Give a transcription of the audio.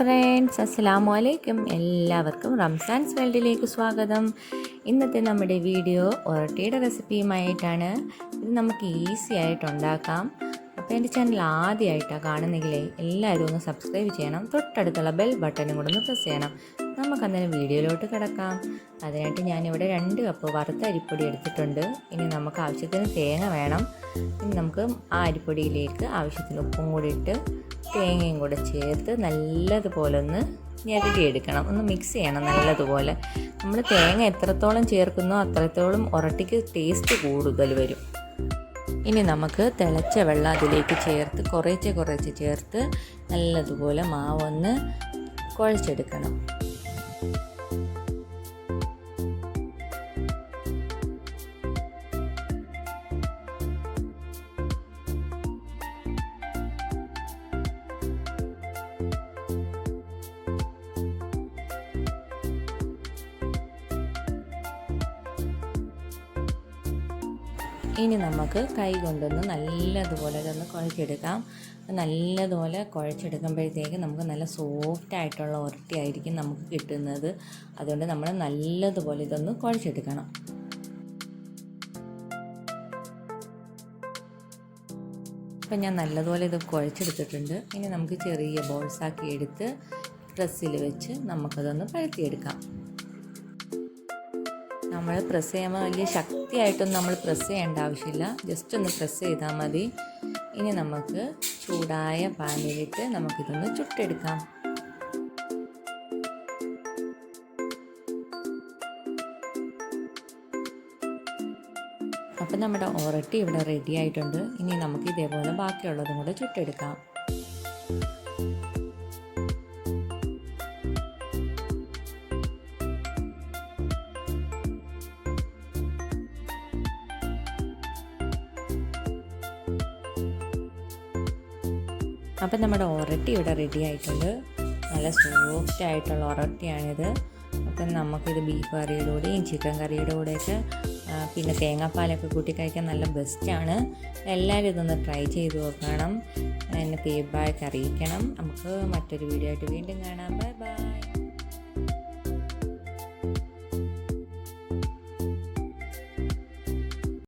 Friends, അസ്സലാമു അലൈക്കും. എല്ലാവർക്കും റംസാൻസ് വേൾഡിലേക്ക് സ്വാഗതം. ഇന്നത്തെ നമ്മുടെ വീഡിയോ ഒറട്ടിയുടെ റെസിപ്പിയുമായിട്ടാണ്. ഇത് നമുക്ക് ഈസി ആയിട്ട് ഉണ്ടാക്കാം. അപ്പോൾ എൻ്റെ ചാനൽ ആദ്യമായിട്ടാണ് കാണുന്നെങ്കിലേ എല്ലാവരും ഒന്ന് സബ്സ്ക്രൈബ് ചെയ്യണം. തൊട്ടടുത്തുള്ള ബെൽ ബട്ടനും കൂടെ ഒന്ന് പ്രസ് ചെയ്യണം. നമുക്കന്നേരം വീഡിയോയിലോട്ട് കിടക്കാം. അതിനായിട്ട് ഞാനിവിടെ 2 കപ്പ് വറുത്ത അരിപ്പൊടി എടുത്തിട്ടുണ്ട്. ഇനി നമുക്ക് ആവശ്യത്തിന് തേങ്ങ വേണം. ഇനി നമുക്ക് ആ അരിപ്പൊടിയിലേക്ക് ആവശ്യത്തിന് ഉപ്പും കൂടി ഇട്ട് തേങ്ങയും കൂടെ ചേർത്ത് നല്ലതുപോലെ ഒന്ന് ഞെരടിയെടുക്കണം. ഒന്ന് മിക്സ് ചെയ്യണം നല്ലതുപോലെ. നമ്മൾ തേങ്ങ എത്രത്തോളം ചേർക്കുന്നോ അത്രത്തോളം ഒറട്ടിക്ക് ടേസ്റ്റ് കൂടുതൽ വരും. ഇനി നമുക്ക് തിളച്ച വെള്ളം അതിലേക്ക് ചേർത്ത് കുറേശ്ശെ ചേർത്ത് നല്ലതുപോലെ മാവൊന്ന് കുഴച്ചെടുക്കണം. ഇനി നമുക്ക് കൈ കൊണ്ടൊന്ന് നല്ലതുപോലെ ഇതൊന്ന് കുഴച്ചെടുക്കാം. നല്ലതുപോലെ കുഴച്ചെടുക്കുമ്പോഴത്തേക്ക് നമുക്ക് നല്ല സോഫ്റ്റ് ആയിട്ടുള്ള ഒറട്ടി ആയിരിക്കും നമുക്ക് കിട്ടുന്നത്. അതുകൊണ്ട് നമ്മൾ നല്ലതുപോലെ ഇതൊന്ന് കുഴച്ചെടുക്കണം. അപ്പം ഞാൻ നല്ലതുപോലെ ഇത് കുഴച്ചെടുത്തിട്ടുണ്ട്. ഇനി നമുക്ക് ചെറിയ ബോൾസാക്കി എടുത്ത് പ്രസ്സിൽ വെച്ച് നമുക്കതൊന്ന് പരത്തിയെടുക്കാം. നമ്മൾ പ്രസ് ചെയ്യുമ്പോൾ വലിയ ശക്തിയായിട്ടൊന്നും നമ്മൾ പ്രസ് ചെയ്യേണ്ട ആവശ്യമില്ല. ജസ്റ്റ് ഒന്ന് പ്രസ് ചെയ്താൽ മതി. ഇനി നമുക്ക് ചൂടായ പാനിലിട്ട് നമുക്കിതൊന്ന് ചുട്ടെടുക്കാം. അപ്പം നമ്മുടെ ഒറട്ടി ഇവിടെ റെഡി ആയിട്ടുണ്ട്. ഇനി നമുക്ക് ഇതേപോലെ ബാക്കിയുള്ളതും കൂടെ ചുട്ടെടുക്കാം. അപ്പം നമ്മുടെ ഒറട്ടി ഇവിടെ റെഡി ആയിട്ടുണ്ട്. നല്ല സോഫ്റ്റ് ആയിട്ടുള്ള ഒറട്ടിയാണിത്. അപ്പം നമുക്കിത് ബീഫ് കറിയുടെ കൂടെയും ചിക്കൻ കറിയുടെ കൂടെയൊക്കെ പിന്നെ തേങ്ങാപ്പാലൊക്കെ കൂട്ടി കഴിക്കാൻ നല്ല ബെസ്റ്റാണ്. എല്ലാവരും ഇതൊന്ന് ട്രൈ ചെയ്ത് നോക്കണം. എന്നെ ഫീഡ്ബാക്ക് അറിയിക്കണം. നമുക്ക് മറ്റൊരു വീഡിയോ ആയിട്ട് വീണ്ടും കാണാം. Bye bye.